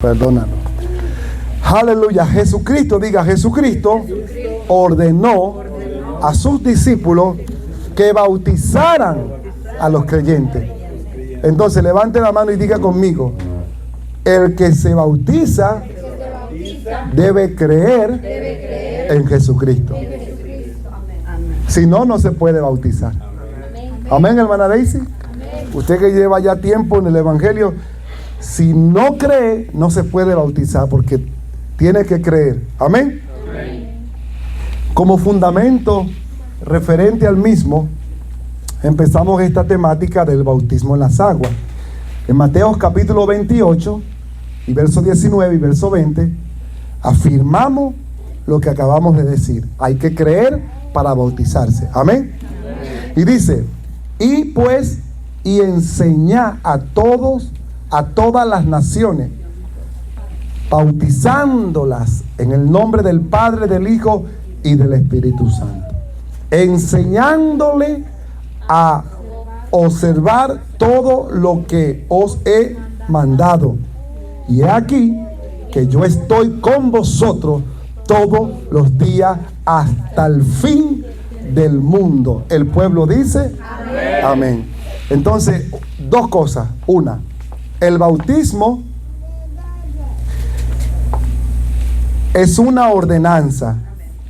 Perdónanos. Aleluya. Jesucristo, diga, Jesucristo ordenó a sus discípulos que bautizaran a los creyentes. Entonces levante la mano y diga conmigo: el que se bautiza debe creer en Jesucristo. Si no, no se puede bautizar. Amén, hermana Daisy. Usted que lleva ya tiempo en el Evangelio, si no cree, no se puede bautizar, porque tiene que creer. Amén. Como fundamento referente al mismo, empezamos esta temática del bautismo en las aguas. En Mateo capítulo 28 y verso 19 y verso 20 afirmamos lo que acabamos de decir: hay que creer para bautizarse. Amén. Y dice: y pues y enseñá a todas las naciones, bautizándolas en el nombre del Padre, del Hijo y del Espíritu Santo, enseñándole a observar todo lo que os he mandado. Y he aquí que yo estoy con vosotros todos los días hasta el fin del mundo. El pueblo dice amén. Amén. Entonces, dos cosas. Una, el bautismo es una ordenanza,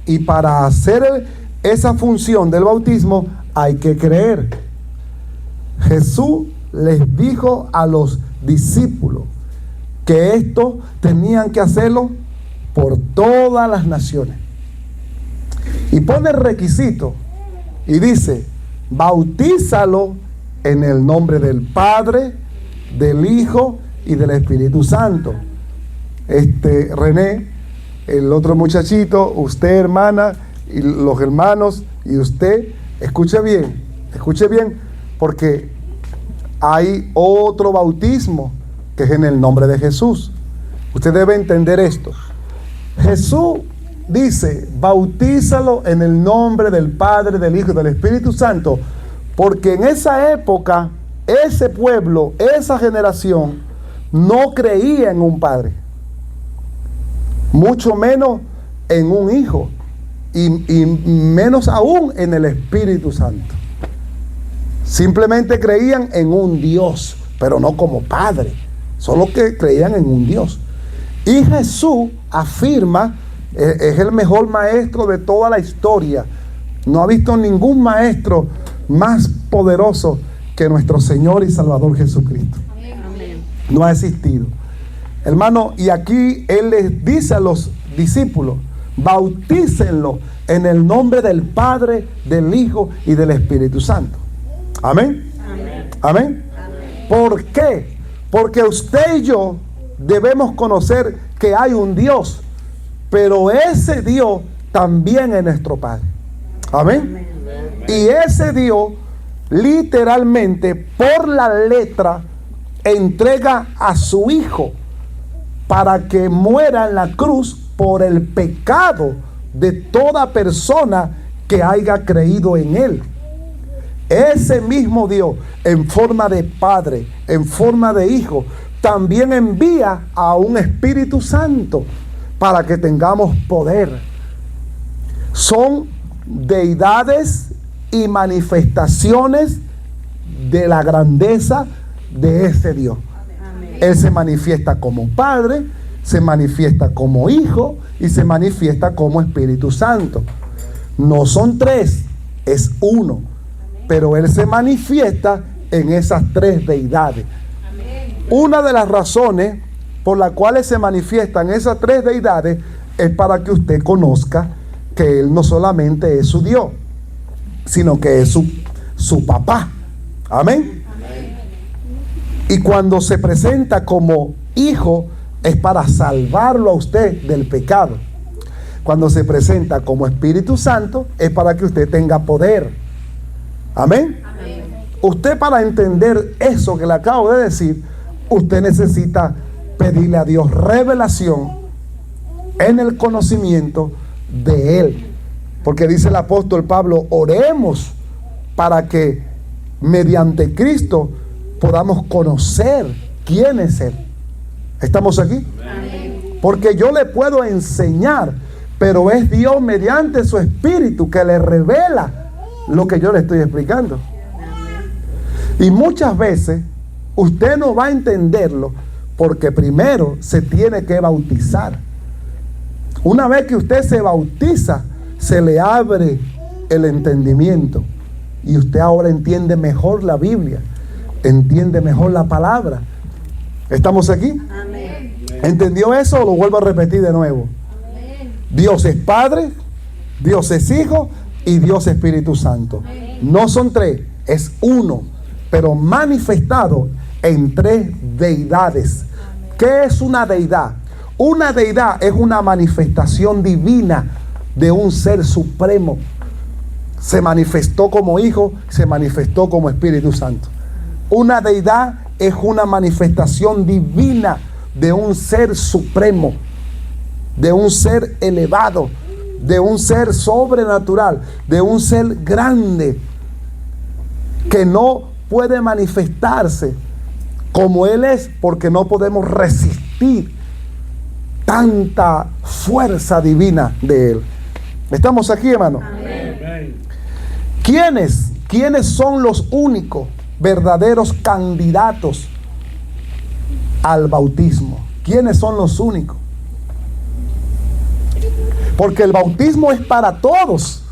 y para hacer esa función del bautismo hay que creer. Jesús les dijo a los discípulos que esto tenían que hacerlo por todas las naciones, y pone el requisito y dice: bautízalo en el nombre del Padre, del Hijo y del Espíritu Santo. René, el otro muchachito, usted, hermana, y los hermanos, y usted, escuche bien, porque hay otro bautismo que es en el nombre de Jesús. Usted debe entender esto. Jesús dice: bautízalo en el nombre del Padre, del Hijo y del Espíritu Santo, porque en esa época, ese pueblo, esa generación, no creía en un Padre, mucho menos en un Hijo, y menos aún en el Espíritu Santo. Simplemente creían en un Dios, pero no como Padre, solo que creían en un Dios. Y Jesús afirma, es el mejor maestro de toda la historia. No ha visto ningún maestro más poderoso que nuestro Señor y Salvador Jesucristo. Amén. No ha existido, hermano. Y aquí Él les dice a los discípulos: bautícenlo en el nombre del Padre, del Hijo y del Espíritu Santo. Amén. Amén. Amén. Amén. ¿Por qué? Porque usted y yo debemos conocer que hay un Dios, pero ese Dios también es nuestro Padre. Amén. Y ese Dios literalmente, por la letra, entrega a su Hijo para que muera en la cruz por el pecado de toda persona que haya creído en Él. Ese mismo Dios, en forma de Padre, en forma de Hijo, también envía a un Espíritu Santo para que tengamos poder. Son deidades y manifestaciones de la grandeza de ese Dios. Amén. Él se manifiesta como Padre, se manifiesta como Hijo y se manifiesta como Espíritu Santo. No son tres, es uno, pero Él se manifiesta en esas tres deidades. Amén. Una de las razones por las cuales se manifiestan esas tres deidades es para que usted conozca que Él no solamente es su Dios, sino que es su papá. Amén. Amén. Y cuando se presenta como hijo, es para salvarlo a usted del pecado. Cuando se presenta como Espíritu Santo, es para que usted tenga poder. Amén. Amén. Usted, para entender eso que le acabo de decir, usted necesita pedirle a Dios revelación en el conocimiento de Él. Porque dice el apóstol Pablo: oremos para que mediante Cristo podamos conocer quién es Él. ¿Estamos aquí? Amén. Porque yo le puedo enseñar, pero es Dios mediante su Espíritu que le revela lo que yo le estoy explicando. Y muchas veces usted no va a entenderlo porque primero se tiene que bautizar. Una vez que usted se bautiza, se le abre el entendimiento y usted ahora entiende mejor la Biblia, entiende mejor la palabra. ¿Estamos aquí? Amén. ¿Entendió eso o lo vuelvo a repetir de nuevo? Amén. Dios es Padre, Dios es Hijo y Dios es Espíritu Santo. No son tres, es uno, pero manifestado en tres deidades. ¿Qué es una deidad? Una deidad es una manifestación divina de un ser supremo. Se manifestó como Hijo, se manifestó como Espíritu Santo. Una deidad es una manifestación divina de un ser supremo, de un ser elevado, de un ser sobrenatural, de un ser grande que no puede manifestarse como Él es porque no podemos resistir tanta fuerza divina de Él. ¿Estamos aquí, hermano? Amén. ¿Quiénes son los únicos verdaderos candidatos al bautismo? ¿Quiénes son los únicos? Porque el bautismo es para todos,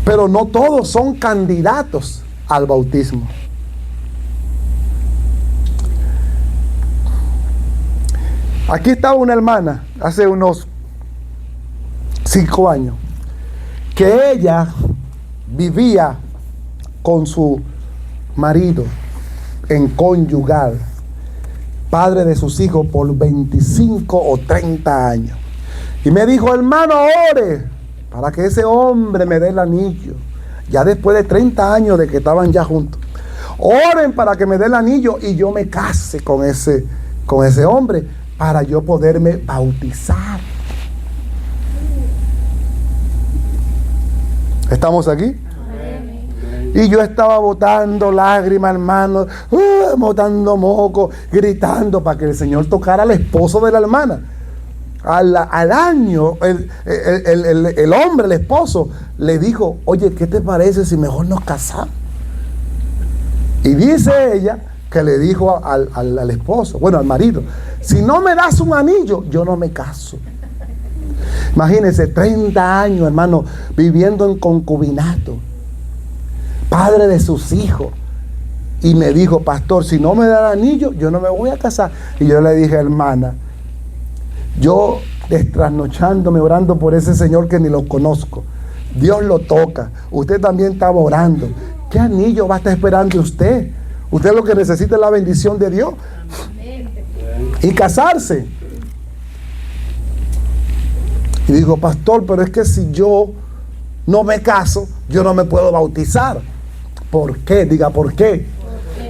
pero no todos son candidatos al bautismo. Aquí estaba una hermana hace unos 5 años que ella vivía con su marido en conyugal, padre de sus hijos por 25 o 30 años. Y me dijo: hermano, ore para que ese hombre me dé el anillo. Ya después de 30 años de que estaban ya juntos. Oren para que me dé el anillo y yo me case con ese hombre para yo poderme bautizar. ¿Estamos aquí? Y yo estaba botando lágrimas, hermano, botando moco, gritando para que el Señor tocara al esposo de la hermana. Al año, el hombre, el esposo, le dijo: oye, ¿qué te parece si mejor nos casamos? Y dice ella que le dijo al esposo, bueno, al marido: si no me das un anillo, yo no me caso. Imagínense, 30 años, hermano, viviendo en concubinato, padre de sus hijos. Y me dijo: pastor, si no me da el anillo, yo no me voy a casar. Y yo le dije: hermana, yo destrasnochándome orando por ese señor que ni lo conozco, Dios lo toca, usted también estaba orando. ¿Qué anillo va a estar esperando usted? Usted lo que necesita es la bendición de Dios y casarse. Y digo: pastor, pero es que si yo no me caso, yo no me puedo bautizar. ¿Por qué? Diga, ¿por qué?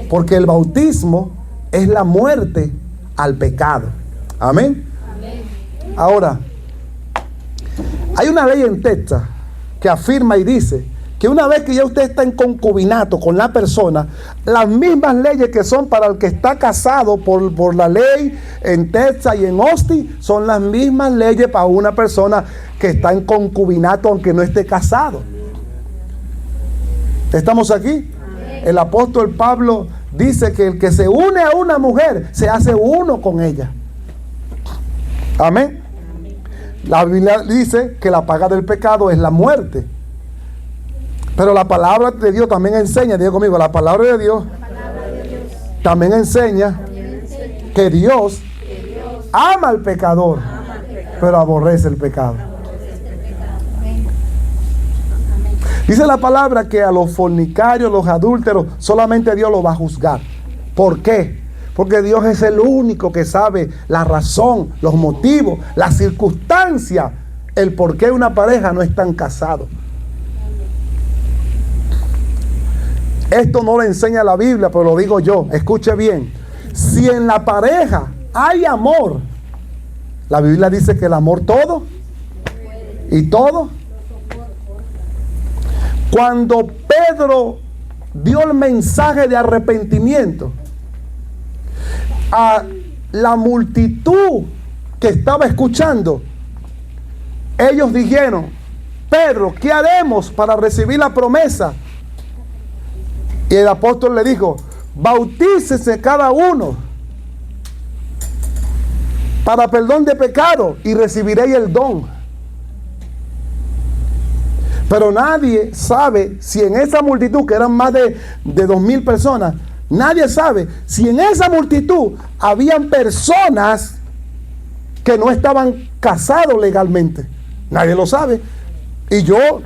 Porque el bautismo es la muerte al pecado. Amén. Ahora, hay una ley en Texas que afirma y dice que una vez que ya usted está en concubinato con la persona, las mismas leyes que son para el que está casado por la ley en Texas y en Austin, son las mismas leyes para una persona que está en concubinato aunque no esté casado. ¿Estamos aquí? El apóstol Pablo dice que el que se une a una mujer se hace uno con ella. Amén. La Biblia dice que la paga del pecado es la muerte. Pero la palabra de Dios también enseña, diga conmigo, la palabra de Dios también enseña que Dios ama al pecador, pero aborrece el pecado. Dice la palabra que a los fornicarios, los adúlteros, solamente Dios los va a juzgar. ¿Por qué? Porque Dios es el único que sabe la razón, los motivos, las circunstancias, el por qué una pareja no están casados. Esto no lo enseña la Biblia, pero lo digo yo. Escuche bien. Si en la pareja hay amor, la Biblia dice que el amor todo y todo. Cuando Pedro dio el mensaje de arrepentimiento la multitud que estaba escuchando, ellos dijeron: Pedro, ¿qué haremos para recibir la promesa? Y el apóstol le dijo: bautícese cada uno para perdón de pecado y recibiréis el don. Pero nadie sabe si en esa multitud, que eran más de 2,000 personas, nadie sabe si en esa multitud habían personas que no estaban casados legalmente. Nadie lo sabe. Y yo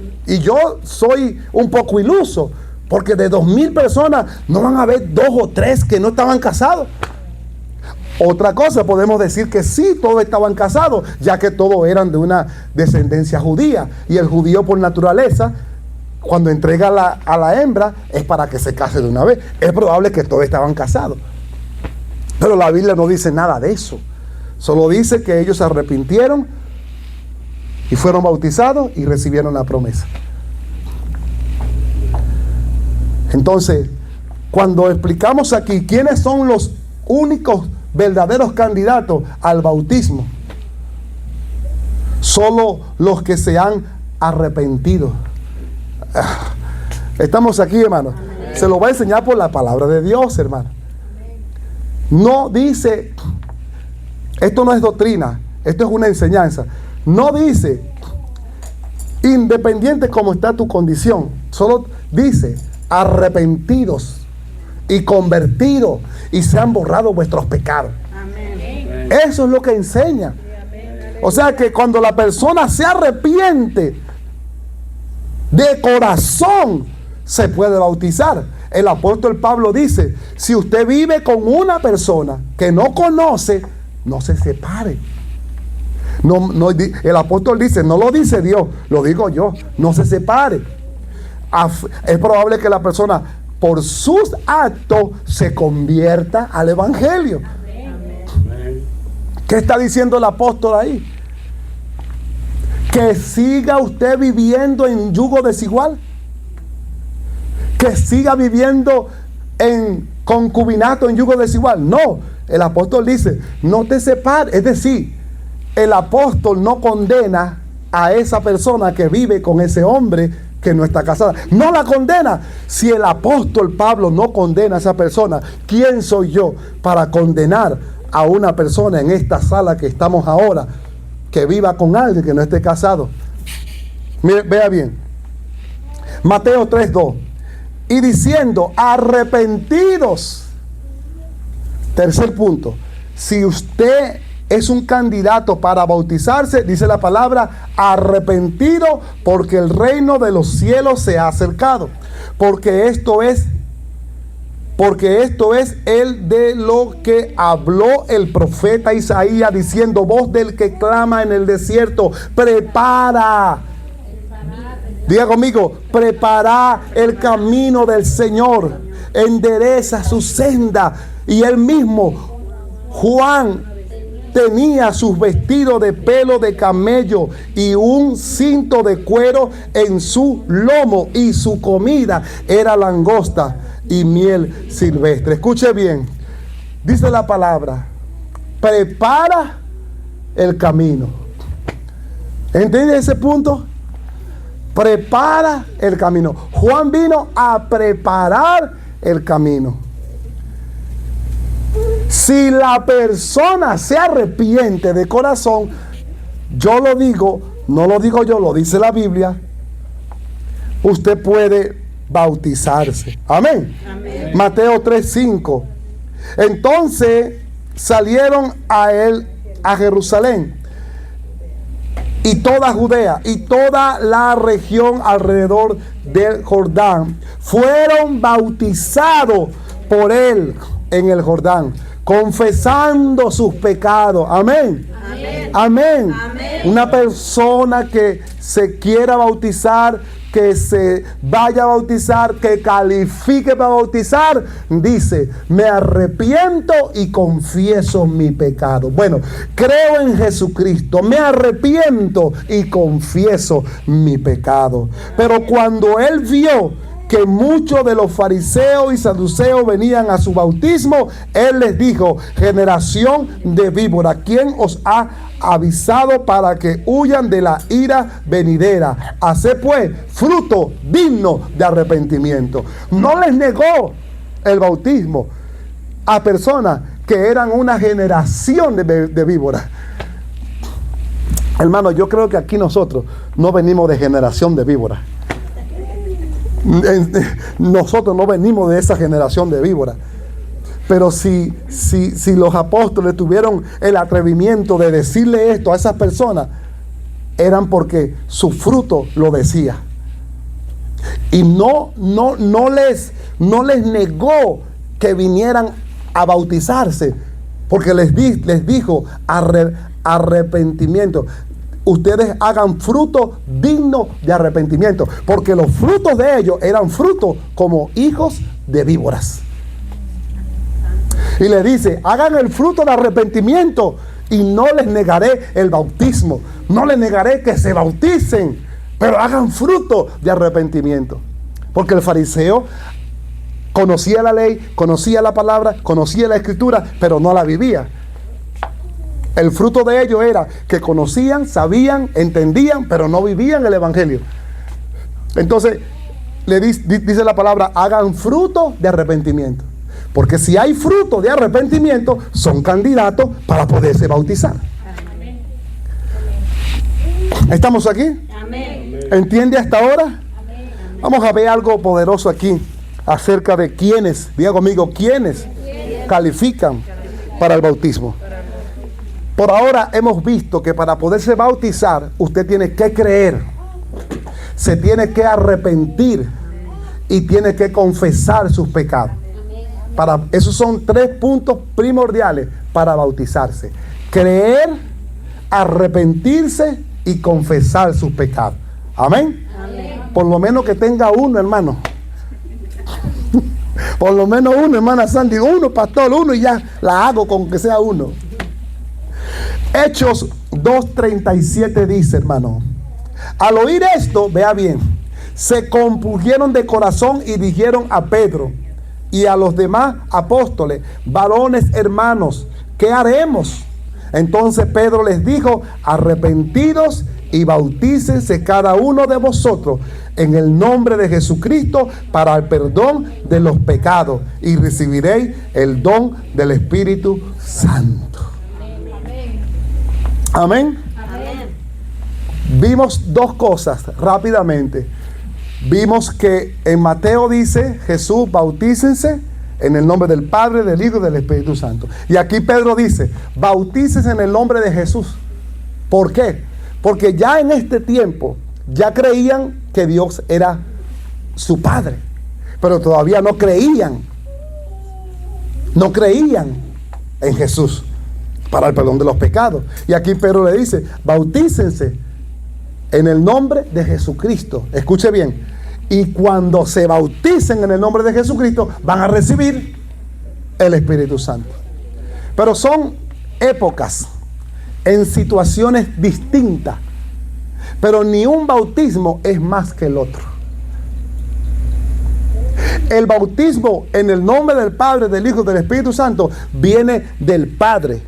soy un poco iluso, porque de 2,000 personas no van a haber 2 o 3 que no estaban casados. Otra cosa, podemos decir que sí, todos estaban casados, ya que todos eran de una descendencia judía. Y el judío, por naturaleza, cuando entrega a la hembra, es para que se case de una vez. Es probable que todos estaban casados. Pero la Biblia no dice nada de eso. Solo dice que ellos se arrepintieron y fueron bautizados y recibieron la promesa. Entonces, cuando explicamos aquí quiénes son los únicos verdaderos candidatos al bautismo, solo los que se han arrepentido. Estamos aquí, hermano. Se lo voy a enseñar por la palabra de Dios, hermano. No dice, esto no es doctrina, esto es una enseñanza. No dice, independiente como está tu condición, solo dice, arrepentidos y convertidos y se han borrado vuestros pecados. Amén. Eso es lo que enseña. O sea que cuando la persona se arrepiente de corazón, se puede bautizar. El apóstol Pablo dice: si usted vive con una persona que no conoce, no se separe. El apóstol dice, no lo dice Dios, lo digo yo, no se separe. Es probable que la persona, por sus actos, se convierta al evangelio. Amén. ¿Qué está diciendo el apóstol ahí? Que siga usted viviendo en yugo desigual, que siga viviendo en concubinato, en yugo desigual. No, el apóstol dice, no te separes. Es decir, el apóstol no condena a esa persona que vive con ese hombre que no está casada. No la condena. Si el apóstol Pablo no condena a esa persona, ¿quién soy yo para condenar a una persona en esta sala que estamos ahora, que viva con alguien que no esté casado? Mire, vea bien. Mateo 3:2. Y diciendo, arrepentidos. Tercer punto. Si usted es un candidato para bautizarse, dice la palabra, arrepentido, porque el reino de los cielos se ha acercado. Porque esto es el de lo que habló el profeta Isaías, diciendo, voz del que clama en el desierto, prepara. Diga conmigo, prepara el camino del Señor, endereza su senda. Y él mismo, Juan, tenía sus vestidos de pelo de camello y un cinto de cuero en su lomo, y su comida era langosta y miel silvestre. Escuche bien, dice la palabra, prepara el camino. ¿Entiende ese punto? Prepara el camino. Juan vino a preparar el camino. Si la persona se arrepiente de corazón, yo lo digo, no lo digo yo, lo dice la Biblia, usted puede bautizarse. Amén. Amén. Mateo 3:5. Entonces salieron a él a Jerusalén y toda Judea y toda la región alrededor del Jordán. Fueron bautizados por él en el Jordán, confesando sus pecados. Amén. Amén. Amén. Amén. Una persona que se quiera bautizar, que se vaya a bautizar, que califique para bautizar, dice, me arrepiento y confieso mi pecado. Bueno, creo en Jesucristo, me arrepiento y confieso mi pecado. Pero cuando él vio que muchos de los fariseos y saduceos venían a su bautismo, él les dijo: generación de víbora, ¿quién os ha avisado para que huyan de la ira venidera? Haced pues fruto digno de arrepentimiento. No les negó el bautismo a personas que eran una generación de víboras. Hermano, yo creo que aquí nosotros no venimos de generación de víboras. Nosotros no venimos de esa generación de víboras. Pero si los apóstoles tuvieron el atrevimiento de decirle esto a esas personas, eran porque su fruto lo decía. Y no les negó que vinieran a bautizarse, porque les dijo arrepentimiento. Ustedes hagan fruto digno de arrepentimiento, porque los frutos de ellos eran frutos como hijos de víboras. Y le dice: hagan el fruto de arrepentimiento y no les negaré el bautismo, no les negaré que se bauticen, pero hagan fruto de arrepentimiento. Porque el fariseo conocía la ley, conocía la palabra, conocía la escritura, pero no la vivía. El fruto de ellos era que conocían, sabían, entendían, pero no vivían el evangelio. Entonces, dice la palabra: hagan fruto de arrepentimiento. Porque si hay fruto de arrepentimiento, son candidatos para poderse bautizar. Amén. ¿Estamos aquí? Amén. ¿Entiende hasta ahora? Amén. Vamos a ver algo poderoso aquí acerca de quiénes, diga conmigo, quiénes califican para el bautismo. Por ahora hemos visto que para poderse bautizar, usted tiene que creer, se tiene que arrepentir y tiene que confesar sus pecados. Esos son 3 puntos primordiales para bautizarse: creer, arrepentirse y confesar sus pecados. Amén. Amén. Por lo menos que tenga uno, hermano. Por lo menos uno, hermana Sandy, uno, pastor, uno, y ya la hago con que sea uno. Hechos 2:37 dice, hermano: al oír esto, vea bien, se compungieron de corazón y dijeron a Pedro y a los demás apóstoles: varones hermanos, ¿qué haremos? Entonces Pedro les dijo: arrepentidos y bautícense cada uno de vosotros en el nombre de Jesucristo para el perdón de los pecados, y recibiréis el don del Espíritu Santo. Amén. Amén. Vimos 2 cosas rápidamente. Vimos que en Mateo dice Jesús: bautícense en el nombre del Padre, del Hijo y del Espíritu Santo. Y aquí Pedro dice: bautícense en el nombre de Jesús. ¿Por qué? Porque ya en este tiempo ya creían que Dios era su Padre, pero todavía no creían en Jesús para el perdón de los pecados. Y aquí Pedro le dice: bautícense en el nombre de Jesucristo. Escuche bien: y cuando se bauticen en el nombre de Jesucristo, van a recibir el Espíritu Santo. Pero son épocas, en situaciones distintas, pero ni un bautismo es más que el otro. El bautismo en el nombre del Padre, del Hijo y del Espíritu Santo viene del Padre.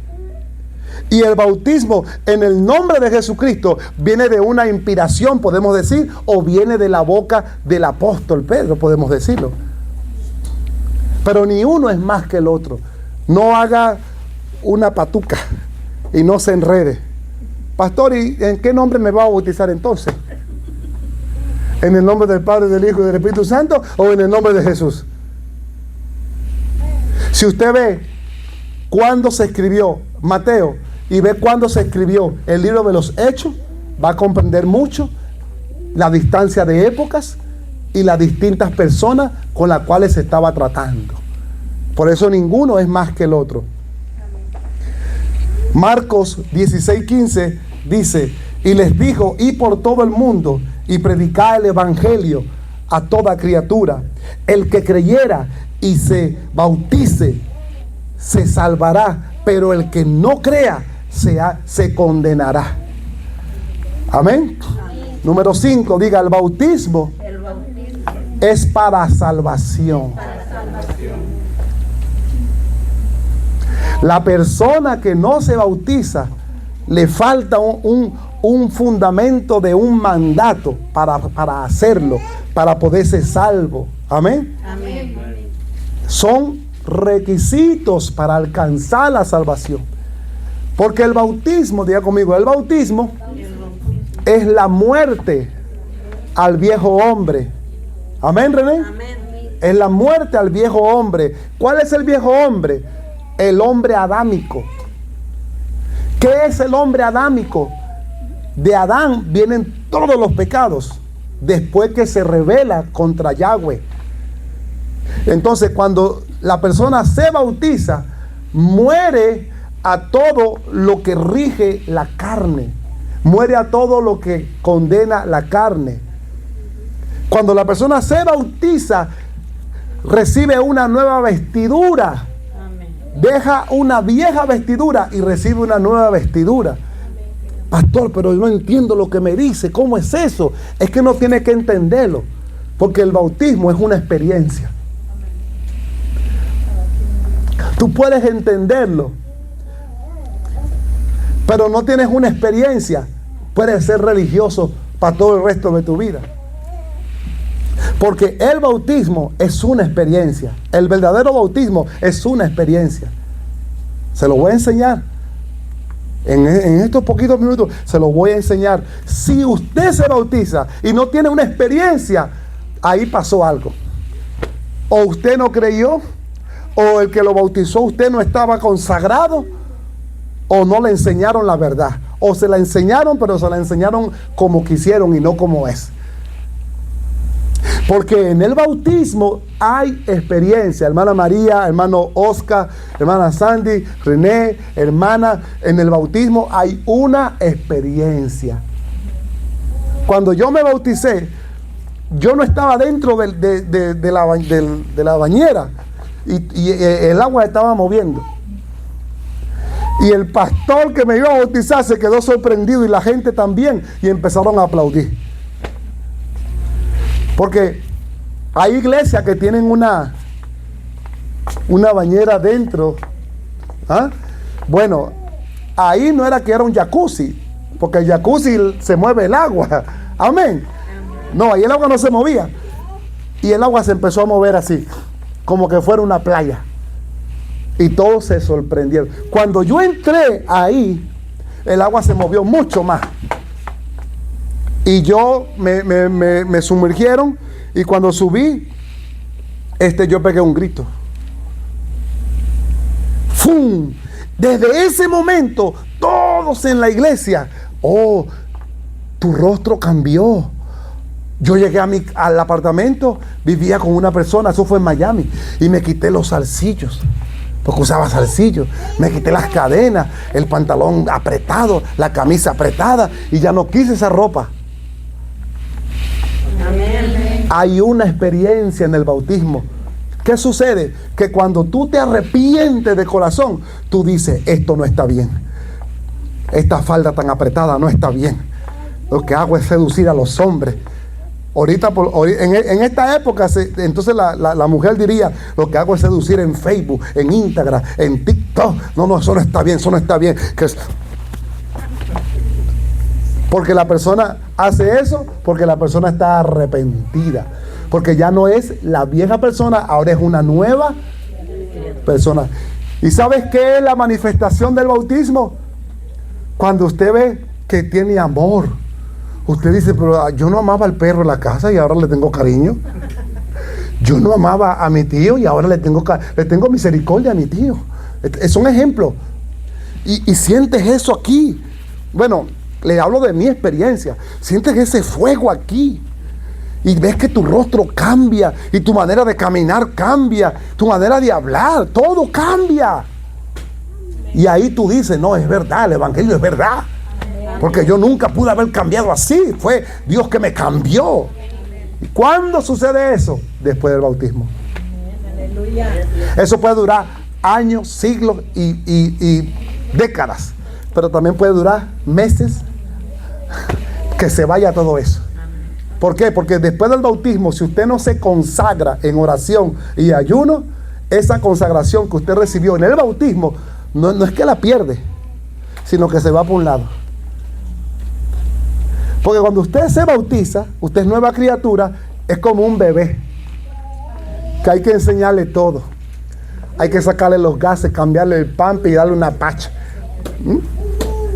Y el bautismo en el nombre de Jesucristo viene de una inspiración, podemos decir, o viene de la boca del apóstol Pedro, podemos decirlo. Pero ni uno es más que el otro. No haga una patuca y no se enrede. Pastor, ¿y en qué nombre me va a bautizar entonces? ¿En el nombre del Padre, del Hijo y del Espíritu Santo, o en el nombre de Jesús? Si usted ve cuándo se escribió Mateo y ve cuándo se escribió el libro de los Hechos, va a comprender mucho la distancia de épocas y las distintas personas con las cuales se estaba tratando. Por eso ninguno es más que el otro. Marcos 16:15 dice: y les dijo: id por todo el mundo y predicad el evangelio a toda criatura. El que creyera y se bautice se salvará, pero el que no crea se condenará. Amén. Número 5, diga: el bautismo es para salvación. La persona que no se bautiza le falta un fundamento de un mandato para hacerlo, para poder ser salvo. Amén. Amén. Son requisitos para alcanzar la salvación. Porque el bautismo, diga conmigo, el bautismo es la muerte al viejo hombre. Amén, René. Amén. Es la muerte al viejo hombre. ¿Cuál es el viejo hombre? El hombre adámico. ¿Qué es el hombre adámico? De Adán vienen todos los pecados después que se rebela contra Yahweh. Entonces, cuando la persona se bautiza, muere a todo lo que rige la carne, muere a todo lo que condena la carne. Cuando la persona se bautiza, recibe una nueva vestidura. Deja una vieja vestidura y recibe una nueva vestidura. Pastor, pero yo no entiendo lo que me dice. ¿Cómo es eso? Es que no tiene que entenderlo, porque el bautismo es una experiencia. Tú puedes entenderlo, pero no tienes una experiencia. Puedes ser religioso para todo el resto de tu vida. Porque el bautismo es una experiencia. El verdadero bautismo es una experiencia. Se lo voy a enseñar. En estos poquitos minutos se lo voy a enseñar. Si usted se bautiza y no tiene una experiencia, ahí pasó algo. O usted no creyó, o el que lo bautizó usted no estaba consagrado, o no le enseñaron la verdad. O se la enseñaron, pero se la enseñaron como quisieron y no como es. Porque en el bautismo hay experiencia. Hermana María, hermano Oscar, hermana Sandy, René, hermana, en el bautismo hay una experiencia. Cuando yo me bauticé, yo no estaba dentro de la bañera y el agua estaba moviendo. Y el pastor que me iba a bautizar se quedó sorprendido y la gente también, y empezaron a aplaudir. Porque hay iglesias que tienen una bañera dentro. ¿Ah? Bueno, ahí no era que era un jacuzzi, porque el jacuzzi se mueve el agua. Amén. No, ahí el agua no se movía. Y el agua se empezó a mover así, como que fuera una playa. Y todos se sorprendieron. Cuando yo entré ahí, el agua se movió mucho más. Y yo me sumergieron. Y cuando subí, yo pegué un grito. ¡Fum! Desde ese momento, todos en la iglesia, oh, tu rostro cambió. Yo llegué al apartamento, vivía con una persona, eso fue en Miami, y me quité los zarcillos, porque usaba zarcillos. Me quité las cadenas, el pantalón apretado, la camisa apretada, y ya no quise esa ropa. Amén. Hay una experiencia en el bautismo. ¿Qué sucede? Que cuando tú te arrepientes de corazón, tú dices, esto no está bien. Esta falda tan apretada no está bien. Lo que hago es seducir a los hombres. Ahorita, en esta época, entonces la mujer diría, lo que hago es seducir en Facebook, en Instagram, en TikTok. No, eso no está bien, eso no está bien. Porque la persona hace eso, porque la persona está arrepentida. Porque ya no es la vieja persona, ahora es una nueva persona. ¿Y sabes qué es la manifestación del bautismo? Cuando usted ve que tiene amor. Usted dice, pero yo no amaba al perro en la casa y ahora le tengo cariño. Yo no amaba a mi tío y ahora le tengo misericordia a mi tío. Es un ejemplo. Y sientes eso aquí. Bueno, le hablo de mi experiencia. Sientes ese fuego aquí. Y ves que tu rostro cambia. Y tu manera de caminar cambia. Tu manera de hablar. Todo cambia. Y ahí tú dices, no, es verdad, el evangelio es verdad. Porque yo nunca pude haber cambiado así. Fue Dios que me cambió. ¿Y cuándo sucede eso? Después del bautismo. Eso puede durar años, siglos y décadas. Pero también puede durar meses. Que se vaya todo eso. ¿Por qué? Porque después del bautismo, si usted no se consagra en oración y ayuno, esa consagración que usted recibió en el bautismo, no es que la pierde, sino que se va por un lado. Porque cuando usted se bautiza, usted es nueva criatura, es como un bebé, que hay que enseñarle todo. Hay que sacarle los gases, cambiarle el pamper y darle una pacha.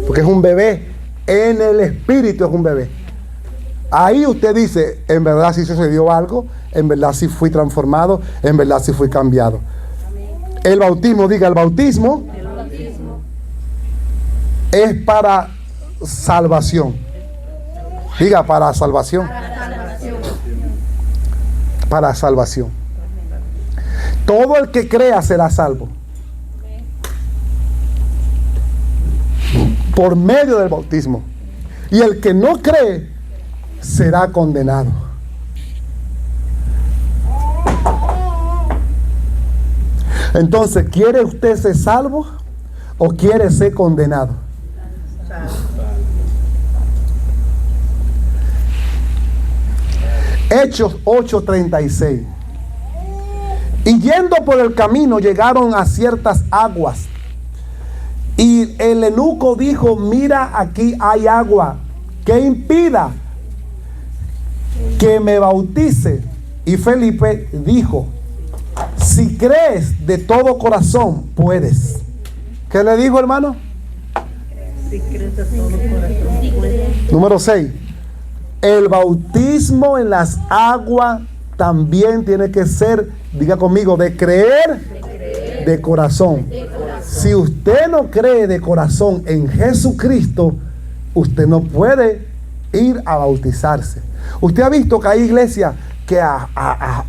Porque es un bebé, en el espíritu es un bebé. Ahí usted dice, en verdad sí sucedió algo, en verdad sí fui transformado, en verdad sí fui cambiado. El bautismo, diga, el bautismo es para salvación. Diga, para salvación. Para salvación. Todo el que crea será salvo. Por medio del bautismo. Y el que no cree será condenado. Entonces, ¿quiere usted ser salvo o quiere ser condenado? Hechos 8:36. Y yendo por el camino llegaron a ciertas aguas. Y el eunuco dijo: mira, aquí hay agua, ¿qué impida que me bautice? Y Felipe dijo: si crees de todo corazón, puedes. ¿Qué le dijo, hermano? Si crees de todo corazón, puedes. Número 6. El bautismo en las aguas también tiene que ser, diga conmigo, de creer de corazón. Si usted no cree de corazón en Jesucristo, usted no puede ir a bautizarse. Usted ha visto que hay iglesias que a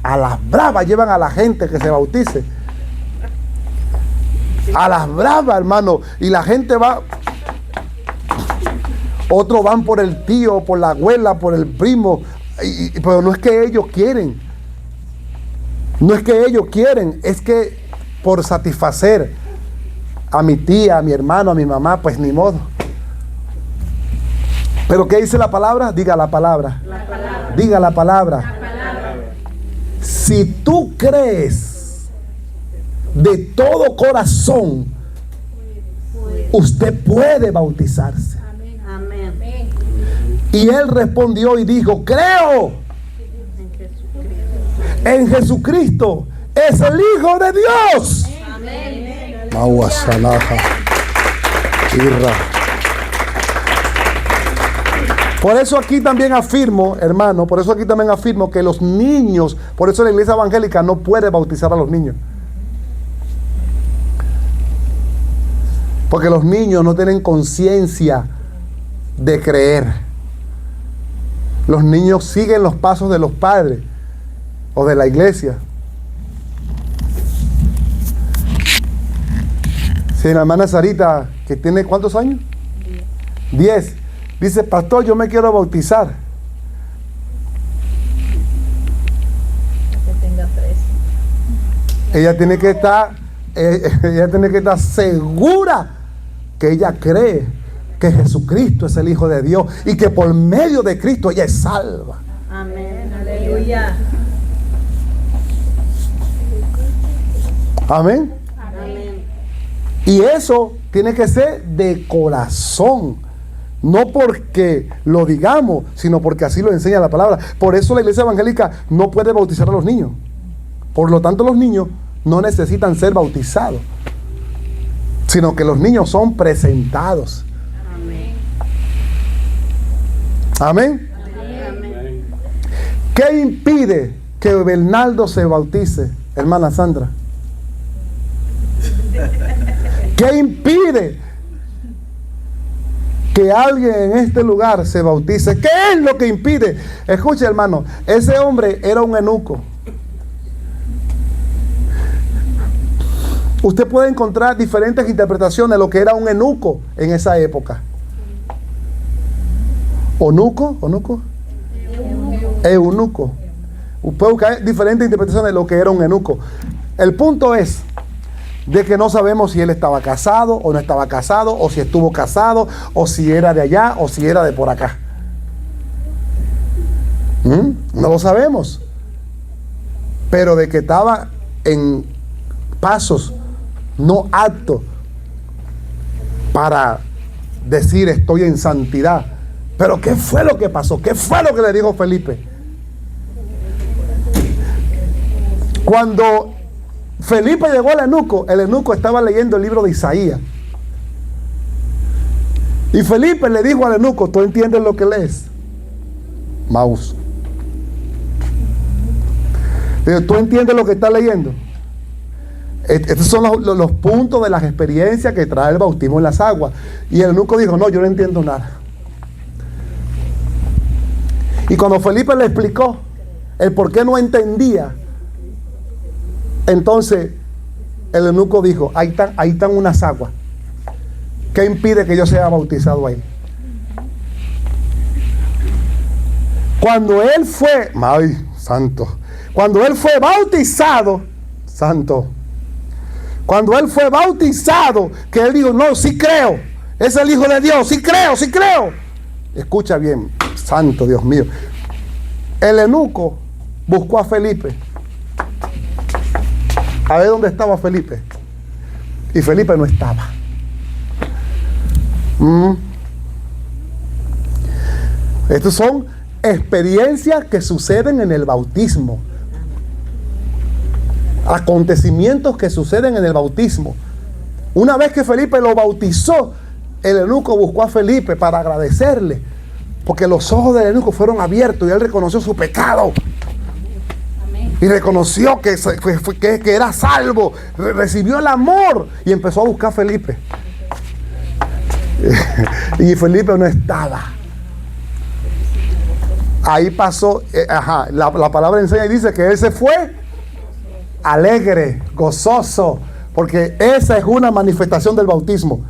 las bravas llevan a la gente que se bautice. A las bravas, hermano. Y la gente va. Otros van por el tío, por la abuela, por el primo. Pero no es que ellos quieren. No es que ellos quieren. Es que por satisfacer a mi tía, a mi hermano, a mi mamá, pues ni modo. ¿Pero qué dice la palabra? Diga la palabra. Diga la palabra. Si tú crees de todo corazón, usted puede bautizarse. Amén. Y él respondió y dijo: creo en Jesucristo, es el Hijo de Dios. Amén. Por eso aquí también afirmo, hermano, por eso aquí también afirmo que los niños, por eso la iglesia evangélica no puede bautizar a los niños. Porque los niños no tienen conciencia de creer. Los niños siguen los pasos de los padres o de la iglesia. Si la hermana Sarita, que tiene ¿cuántos años? 10. Dice: pastor, yo me quiero bautizar. Que tenga 13. Ella tiene que estar segura que ella cree que Jesucristo es el Hijo de Dios y que por medio de Cristo ella es salva. Amén. Aleluya. Amén. Amén. Y eso tiene que ser de corazón. No porque lo digamos, sino porque así lo enseña la palabra. Por eso la iglesia evangélica no puede bautizar a los niños. Por lo tanto, los niños no necesitan ser bautizados, sino que los niños son presentados. Amén. Amén. Amén. ¿Qué impide que Bernardo se bautice, hermana Sandra? ¿Qué impide que alguien en este lugar se bautice? ¿Qué es lo que impide? Escuche, hermano, ese hombre era un eunuco. Usted puede encontrar diferentes interpretaciones de lo que era un eunuco en esa época. ¿Onuco? Eunuco. Puede buscar diferentes interpretaciones de lo que era un eunuco. El punto es de que no sabemos si él estaba casado o no estaba casado, o si estuvo casado, o si era de allá o si era de por acá. No lo sabemos. Pero de que estaba en pasos no aptos para decir estoy en santidad. Pero ¿qué fue lo que pasó? ¿Qué fue lo que le dijo Felipe? Cuando Felipe llegó al eunuco, el eunuco estaba leyendo el libro de Isaías. Y Felipe le dijo al eunuco, ¿tú entiendes lo que lees? Mouse. ¿Tú entiendes lo que está leyendo? Estos son los puntos de las experiencias que trae el bautismo en las aguas. Y el eunuco dijo, no, yo no entiendo nada. Y cuando Felipe le explicó el por qué no entendía, entonces el eunuco dijo, ahí están unas aguas. ¿Qué impide que yo sea bautizado ahí? Cuando él fue, ay, santo, cuando él fue bautizado, santo, cuando él fue bautizado, que él dijo, no, sí creo, es el Hijo de Dios, sí creo, sí creo. Escucha bien, santo Dios mío. El eunuco buscó a Felipe. A ver dónde estaba Felipe. Y Felipe no estaba. Estas son experiencias que suceden en el bautismo. Acontecimientos que suceden en el bautismo. Una vez que Felipe lo bautizó, el eunuco buscó a Felipe para agradecerle, porque los ojos del eunuco fueron abiertos y él reconoció su pecado. Y reconoció que era salvo, recibió el amor y empezó a buscar a Felipe. Y Felipe no estaba. Ahí pasó, la palabra enseña y dice que él se fue alegre, gozoso, porque esa es una manifestación del bautismo.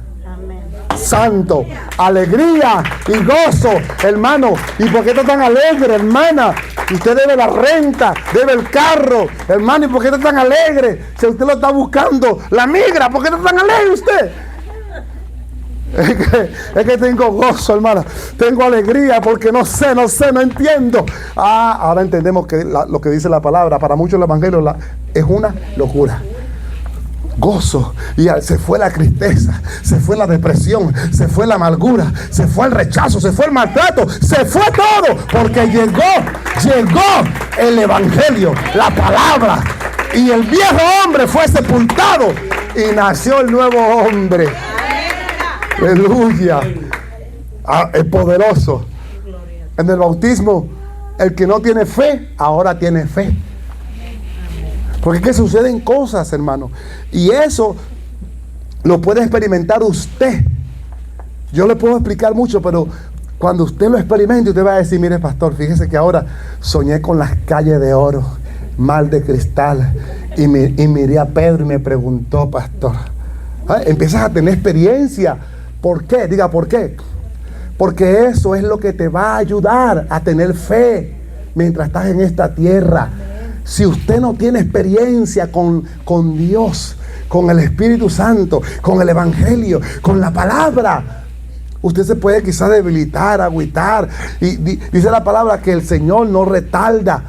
Santo, alegría y gozo, hermano. ¿Y por qué está tan alegre, hermana? Usted debe la renta, debe el carro, hermano. ¿Y por qué está tan alegre? Si usted lo está buscando, la migra, ¿por qué está tan alegre usted? Es que tengo gozo, hermana. Tengo alegría porque no entiendo. Ahora entendemos que lo que dice la palabra. Para muchos el evangelio es una locura. Gozo. Y se fue la tristeza, se fue la depresión, se fue la amargura, se fue el rechazo, se fue el maltrato, se fue todo, porque llegó el evangelio, la palabra, y el viejo hombre fue sepultado y nació el nuevo hombre. Aleluya. Es poderoso. En el bautismo, el que no tiene fe ahora tiene fe. Porque es que suceden cosas, hermano. Y eso lo puede experimentar usted. Yo le puedo explicar mucho, pero cuando usted lo experimente, usted va a decir, mire pastor, fíjese que ahora soñé con las calles de oro, mar de cristal. Y miré a Pedro y me preguntó, pastor. Empiezas a tener experiencia. ¿Por qué? Diga, ¿por qué? Porque eso es lo que te va a ayudar a tener fe mientras estás en esta tierra. Si usted no tiene experiencia con Dios, con el Espíritu Santo, con el Evangelio, con la palabra, usted se puede quizás debilitar, agüitar. Y dice la palabra que el Señor no retarda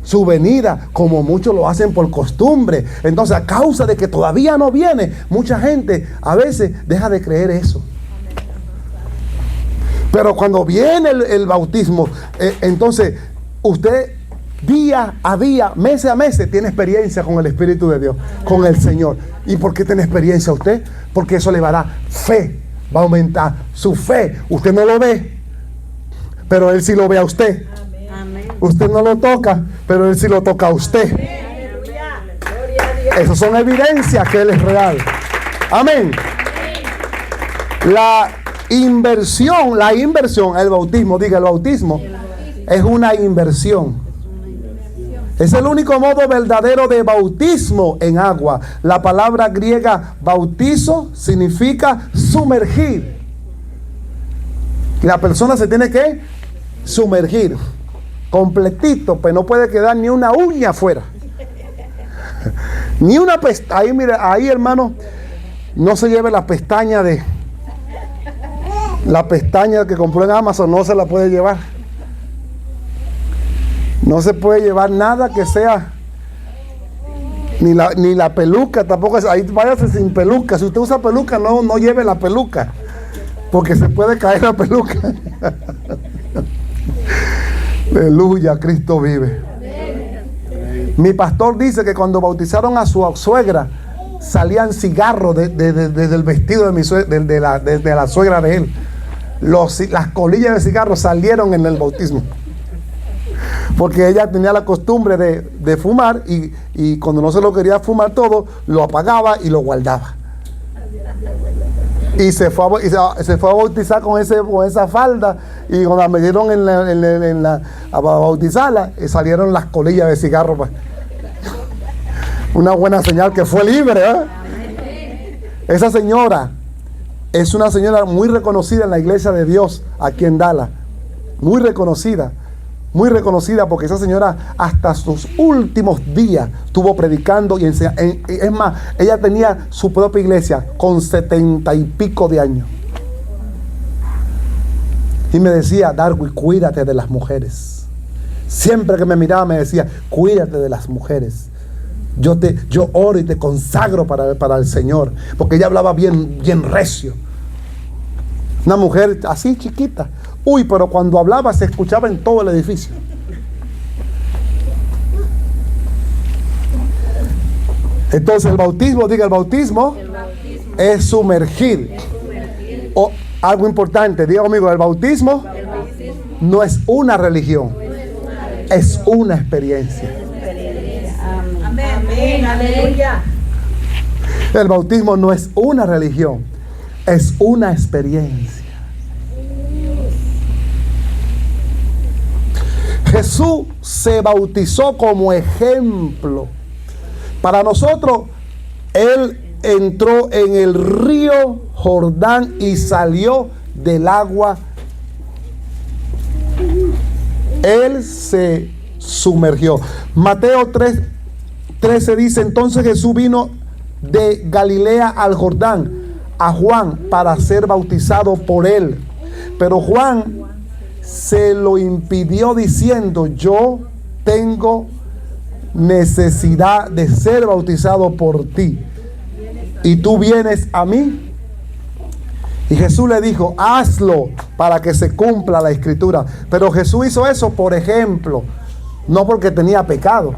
su venida, como muchos lo hacen por costumbre. Entonces, a causa de que todavía no viene, mucha gente a veces deja de creer eso. Pero cuando viene el bautismo, entonces usted día a día, mes a mes, tiene experiencia con el Espíritu de Dios, con el Señor. ¿Y por qué tiene experiencia usted? Porque eso le va a dar fe, va a aumentar su fe. Usted no lo ve, pero Él sí lo ve a usted. Usted no lo toca, pero Él sí lo toca a usted. Esas son evidencias que Él es real. Amén. La inversión, el bautismo, diga, el bautismo es una inversión. Es el único modo verdadero de bautismo en agua. La palabra griega bautizo significa sumergir. La persona se tiene que sumergir completito, pues no puede quedar ni una uña afuera. Ni una pestaña. Ahí, mire, ahí, hermano, no se lleve la pestaña que compró en Amazon, no se la puede llevar. No se puede llevar nada que sea, ni la peluca tampoco. Ahí váyase sin peluca. Si usted usa peluca, no lleve la peluca, porque se puede caer la peluca. Aleluya, Cristo vive. Mi pastor dice que cuando bautizaron a su suegra, salían cigarros desde el vestido de de la suegra de él. Las colillas de cigarros salieron en el bautismo, porque ella tenía la costumbre de fumar, y cuando no se lo quería fumar todo, lo apagaba y lo guardaba. Y se fue a bautizar con esa falda, y cuando la metieron a bautizarla, salieron las colillas de cigarro. Pues. Una buena señal que fue libre, ¿eh? Esa señora es una señora muy reconocida en la iglesia de Dios aquí en Dallas. Muy reconocida porque esa señora hasta sus últimos días estuvo predicando y enseñando. Es más, ella tenía su propia iglesia con 70 y pico de años. Y me decía: Darwin, cuídate de las mujeres. Siempre que me miraba me decía: cuídate de las mujeres. Yo oro y te consagro para el Señor. Porque ella hablaba bien recio. Una mujer así chiquita. Uy, pero cuando hablaba se escuchaba en todo el edificio. Entonces el bautismo es sumergir. Algo importante, diga conmigo: el bautismo no es una religión, es una experiencia. Amén, aleluya. El bautismo no es una religión, es una experiencia. Jesús se bautizó como ejemplo. Para nosotros, Él entró en el río Jordán y salió del agua. Él se sumergió. Mateo 3:13 dice: entonces Jesús vino de Galilea al Jordán a Juan para ser bautizado por él. Pero Juan se lo impidió diciendo: yo tengo necesidad de ser bautizado por ti, y tú vienes a mí. Y Jesús le dijo: hazlo para que se cumpla la escritura. Pero Jesús hizo eso por ejemplo, no porque tenía pecado.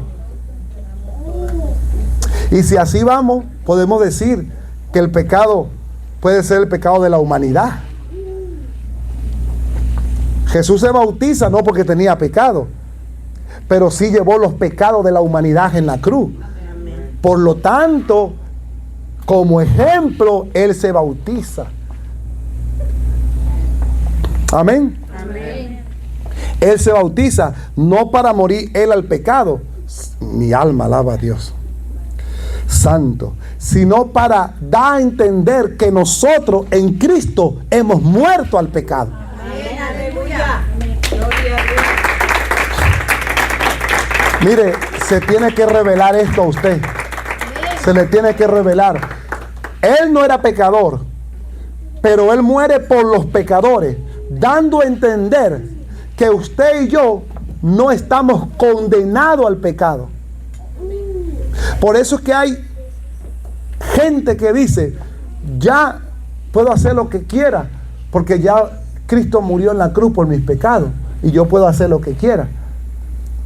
Y si así vamos, podemos decir que el pecado puede ser el pecado de la humanidad. Jesús se bautiza no porque tenía pecado, pero sí llevó los pecados de la humanidad en la cruz. Por lo tanto, como ejemplo, Él se bautiza. Amén. Él se bautiza no para morir Él al pecado. Mi alma alaba a Dios Santo, sino para dar a entender que nosotros en Cristo hemos muerto al pecado. Amén, aleluya. Gloria a Dios. Mire, se tiene que revelar esto a usted. Se le tiene que revelar. Él no era pecador, pero Él muere por los pecadores, dando a entender que usted y yo no estamos condenados al pecado. Por eso es que hay gente que dice: ya puedo hacer lo que quiera, porque ya Cristo murió en la cruz por mis pecados y yo puedo hacer lo que quiera.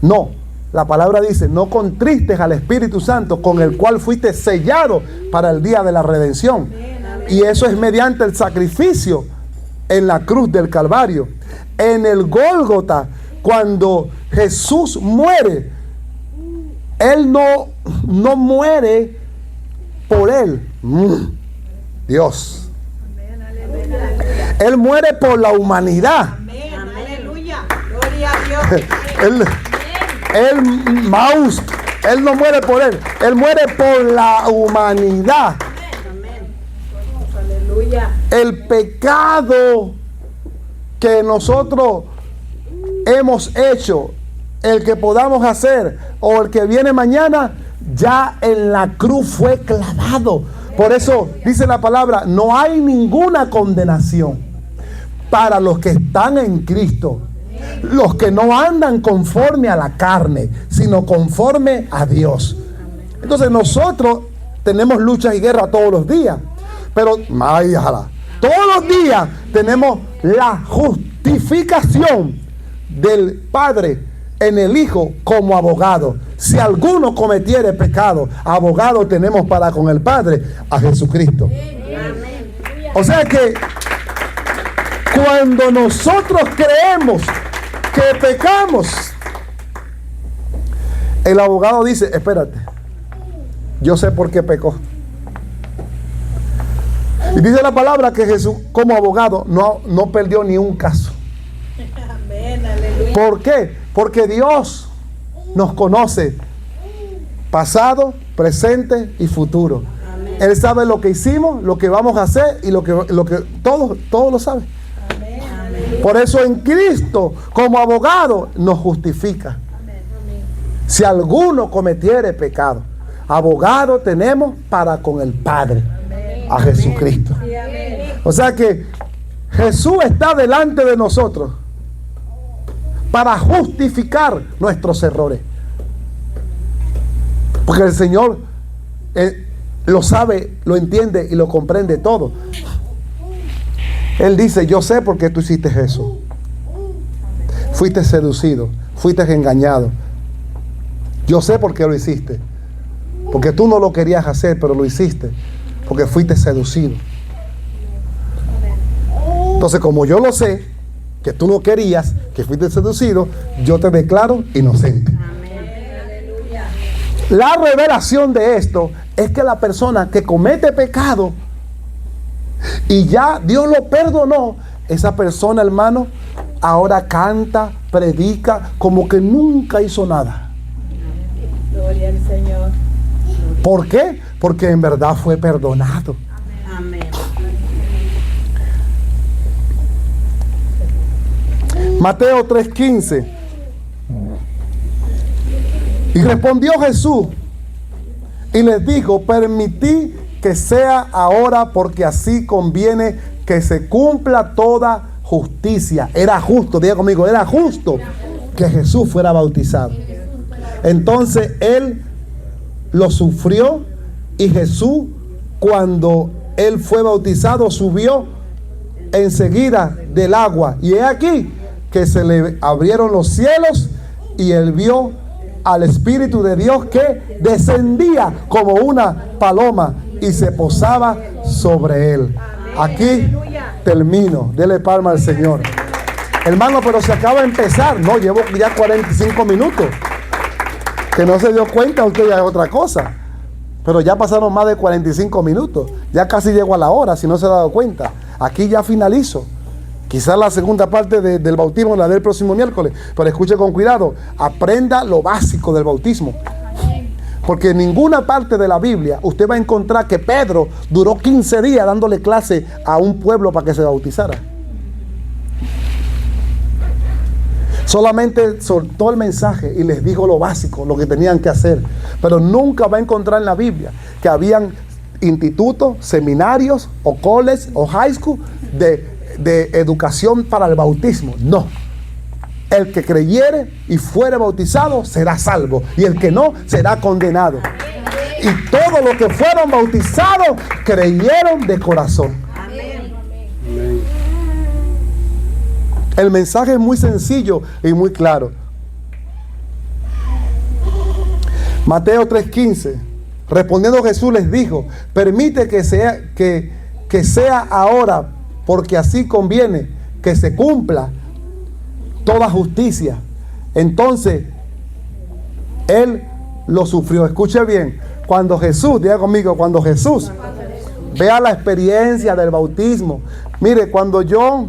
No, la palabra dice: no contristes al Espíritu Santo, con el cual fuiste sellado para el día de la redención. Y eso es mediante el sacrificio en la cruz del Calvario. En el Gólgota, cuando Jesús muere, Él no muere por Él. Dios. Él muere por la humanidad. Amén, aleluya. Gloria a Dios. Él no muere por Él. Él muere por la humanidad. Amén. Aleluya. El pecado que nosotros hemos hecho, el que podamos hacer o el que viene mañana, ya en la cruz fue clavado. Por eso dice la palabra: no hay ninguna condenación para los que están en Cristo. Los que no andan conforme a la carne, sino conforme a Dios. Entonces nosotros tenemos luchas y guerras todos los días. Pero, ay, ojalá, todos los días tenemos la justificación del Padre en el Hijo como abogado. Si alguno cometiere pecado, abogado tenemos para con el Padre, a Jesucristo. O sea que cuando nosotros creemos que pecamos, el abogado dice, espérate, yo sé por qué pecó. Y dice la palabra que Jesús como abogado no perdió ni un caso. Amén, aleluya. ¿Por qué? Porque Dios nos conoce pasado, presente y futuro. Amén. Él sabe lo que hicimos, lo que vamos a hacer y lo que todo lo sabe. Amén. Amén. Por eso en Cristo como abogado nos justifica. Amén. Si alguno cometiere pecado, abogado tenemos para con el Padre, a Jesucristo. Sí, amén. O sea que Jesús está delante de nosotros para justificar nuestros errores. Porque el Señor lo sabe, lo entiende y lo comprende todo. Él dice, yo sé por qué tú hiciste eso. Fuiste seducido, fuiste engañado. Yo sé por qué lo hiciste. Porque tú no lo querías hacer, pero lo hiciste. Porque fuiste seducido. Entonces, como yo lo sé, que tú no querías, que fuiste seducido, yo te declaro inocente. La revelación de esto es que la persona que comete pecado y ya Dios lo perdonó, esa persona, hermano, ahora canta, predica como que nunca hizo nada. Gloria al Señor. ¿Por qué? Porque en verdad fue perdonado. Amén. Mateo 3:15. Y respondió Jesús y les dijo, permití que sea ahora porque así conviene que se cumpla toda justicia. Era justo, diga conmigo, era justo que Jesús fuera bautizado. Entonces él lo sufrió y Jesús, cuando él fue bautizado, subió enseguida del agua. Y he aquí que se le abrieron los cielos y él vio al Espíritu de Dios que descendía como una paloma y se posaba sobre él. Aquí termino. Dele palma al Señor. Hermano, pero se acaba de empezar. No, llevo ya 45 minutos. Que no se dio cuenta, usted ya es otra cosa. Pero ya pasaron más de 45 minutos. Ya casi llego a la hora, si no se ha dado cuenta. Aquí ya finalizo. Quizás la segunda parte del bautismo la del próximo miércoles. Pero escuche con cuidado. Aprenda lo básico del bautismo. Porque en ninguna parte de la Biblia usted va a encontrar que Pedro duró 15 días dándole clase a un pueblo para que se bautizara. Solamente soltó el mensaje y les dijo lo básico, lo que tenían que hacer. Pero nunca va a encontrar en la Biblia que habían institutos, seminarios, o colleges, o high school de educación para el bautismo. No. El que creyere y fuere bautizado será salvo. Y el que no será condenado. Y todos los que fueron bautizados creyeron de corazón. El mensaje es muy sencillo y muy claro. Mateo 3:15. Respondiendo Jesús les dijo, permite que sea ahora, porque así conviene que se cumpla toda justicia. Entonces, él lo sufrió. Escuche bien, cuando Jesús, diga conmigo, cuando Jesús vea la experiencia del bautismo. Mire, cuando yo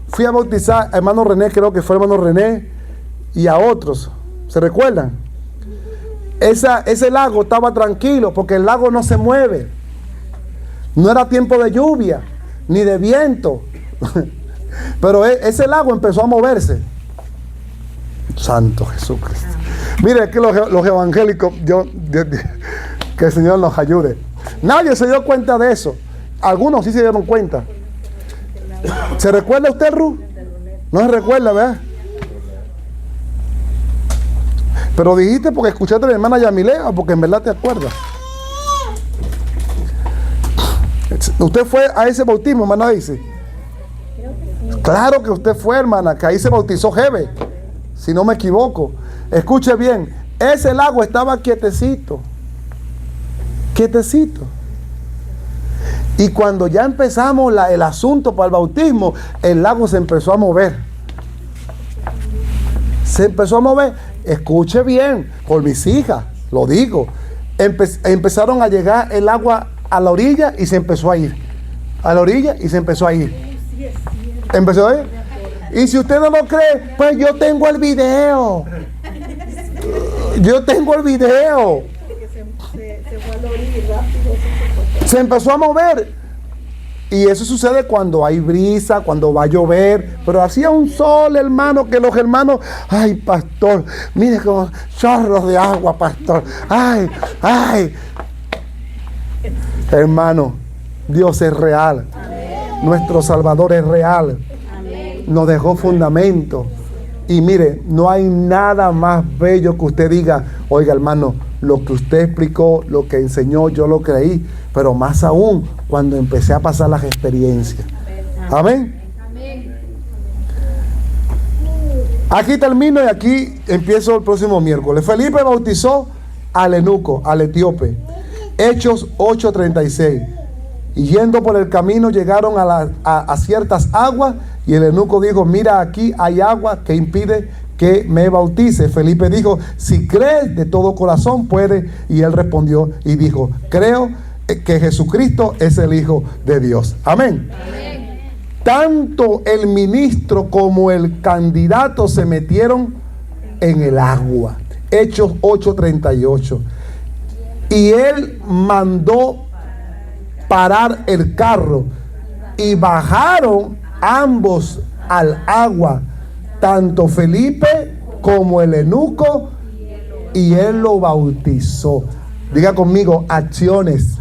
fui a bautizar a hermano René, creo que fue hermano René, y a otros, ¿se recuerdan? Ese lago estaba tranquilo, porque el lago no se mueve. No era tiempo de lluvia, ni de viento. Pero ese lago empezó a moverse. Santo Jesucristo. Mire que los evangélicos, que el Señor nos ayude. Nadie se dio cuenta de eso. Algunos sí se dieron cuenta. ¿Se recuerda usted, Ruth? No se recuerda, ¿verdad? Pero dijiste porque escuchaste a mi hermana Yamilea o porque en verdad te acuerdas. ¿Usted fue a ese bautismo, hermana Daisy? Claro que usted fue, hermana, que ahí se bautizó Jebe, si no me equivoco. Escuche bien, ese lago estaba quietecito. Quietecito. Y cuando ya empezamos el asunto para el bautismo, el lago se empezó a mover. Se empezó a mover. Escuche bien, por mis hijas, lo digo. Empezaron a llegar el agua a la orilla y se empezó a ir. A la orilla y se empezó a ir. Empezó a ir. Y si usted no lo cree, pues yo tengo el video. Yo tengo el video. Se empezó a mover. Y eso sucede cuando hay brisa, cuando va a llover. Pero hacía un sol, hermano, que los hermanos, ay, pastor, mire como chorros de agua, pastor. Ay, ay. Hermano, Dios es real. Nuestro Salvador es real. Nos dejó fundamento. Y mire, no hay nada más bello que usted diga, oiga, hermano, lo que usted explicó, lo que enseñó, yo lo creí. Pero más aún cuando empecé a pasar las experiencias. Amén. Aquí termino y aquí empiezo el próximo miércoles. Felipe bautizó al eunuco, al etíope. Hechos 8:36. Y yendo por el camino llegaron a ciertas aguas, y el eunuco dijo, mira, aquí hay agua que impide que me bautice. Felipe dijo, si crees de todo corazón puede. Y él respondió y dijo, creo que Jesucristo es el Hijo de Dios. Amén. Amén. Tanto el ministro como el candidato se metieron en el agua. Hechos 8:38. Y él mandó parar el carro y bajaron ambos al agua, tanto Felipe como el eunuco, y él lo bautizó. Diga conmigo, acciones,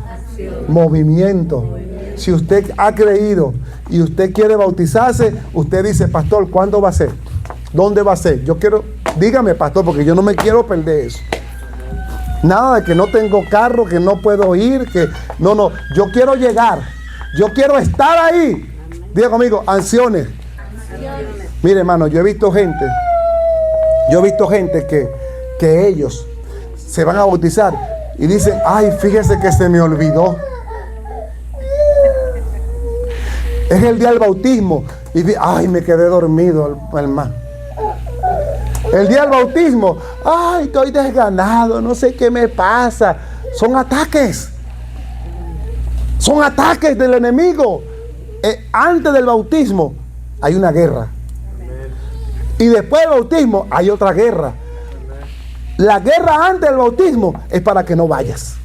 movimiento. Si usted ha creído y usted quiere bautizarse, usted dice, pastor, ¿cuándo va a ser? ¿Dónde va a ser? Yo quiero, dígame, pastor, porque yo no me quiero perder eso. Nada de que no tengo carro, que no puedo ir, que no, yo quiero llegar, yo quiero estar ahí. Diga conmigo, acciones. Mire, hermano, yo he visto gente que ellos se van a bautizar y dicen, ay, fíjese que se me olvidó. Es el día del bautismo y ay, me quedé dormido, hermano. El día del bautismo, ay, estoy desganado, no sé qué me pasa. Son ataques del enemigo. Antes del bautismo hay una guerra. Y después del bautismo hay otra guerra. La guerra antes del bautismo es para que no vayas.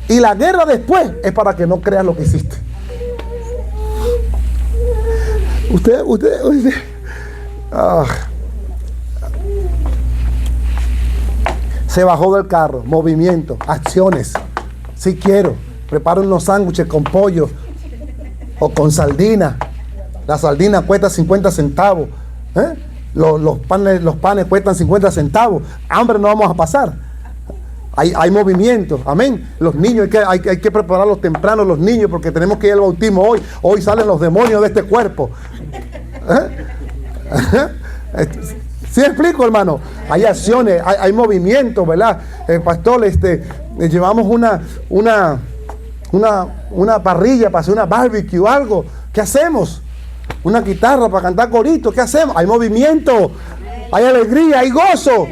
Y la guerra después es para que no creas lo que hiciste. Usted. Se bajó del carro, movimiento, acciones. Si quiero, preparo unos sándwiches con pollo o con sardina. La sardina cuesta 50 centavos. Los panes cuestan 50 centavos. Hambre no vamos a pasar. Hay movimiento, amén. Los niños, hay que prepararlos temprano, los niños, porque tenemos que ir al bautismo hoy. Hoy salen los demonios de este cuerpo. ¿Sí explico, hermano? Hay acciones, hay movimiento, ¿verdad? Pastor, llevamos una parrilla para hacer una barbecue o algo. ¿Qué hacemos? Una guitarra para cantar corito. ¿Qué hacemos? Hay movimiento, hay alegría, hay gozo.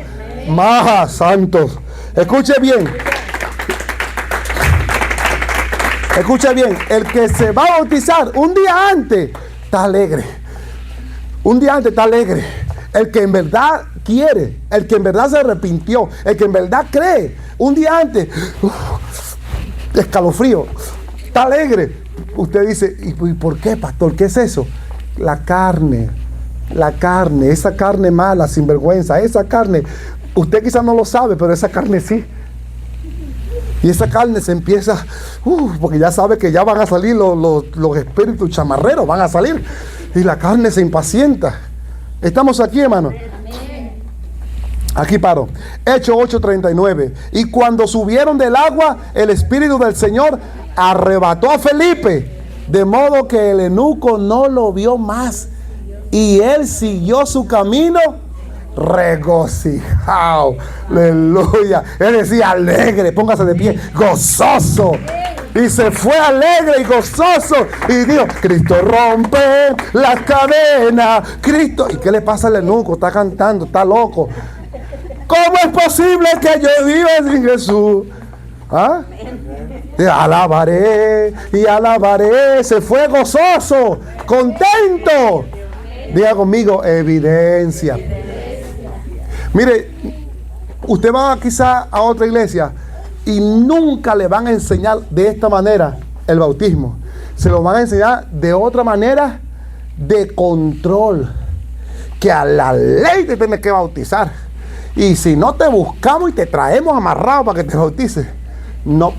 Más santos. Escuche bien. Escuche bien. El que se va a bautizar un día antes está alegre. Un día antes está alegre. El que en verdad quiere, el que en verdad se arrepintió, el que en verdad cree, un día antes, escalofrío, está alegre. Usted dice, ¿y por qué, pastor? ¿Qué es eso? La carne, esa carne mala, sinvergüenza, esa carne, usted quizás no lo sabe, pero esa carne sí. Y esa carne se empieza, porque ya sabe que ya van a salir los espíritus chamarreros, van a salir, y la carne se impacienta. Estamos aquí, hermano. Aquí paro. Hechos 8:39. Y cuando subieron del agua, el Espíritu del Señor arrebató a Felipe, de modo que el eunuco no lo vio más. Y él siguió su camino regocijado. Aleluya. Él decía alegre, póngase de pie, gozoso. Y se fue alegre y gozoso. Y dijo: Cristo rompe las cadenas. Cristo. ¿Y qué le pasa al eunuco? Está cantando, está loco. ¿Cómo es posible que yo viva sin Jesús? ¿Ah? Te alabaré y alabaré. Se fue gozoso, contento. Diga conmigo, evidencia. Mire, usted va quizá a otra iglesia y nunca le van a enseñar de esta manera el bautismo. Se lo van a enseñar de otra manera, de control. Que a la ley te tienes que bautizar. Y si no, te buscamos y te traemos amarrado para que te bautices. No.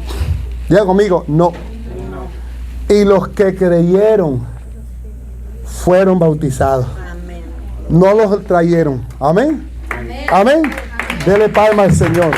Diga conmigo, no. Y los que creyeron fueron bautizados. Amén. No los trajeron. Amén. Amén. Dele palma al Señor.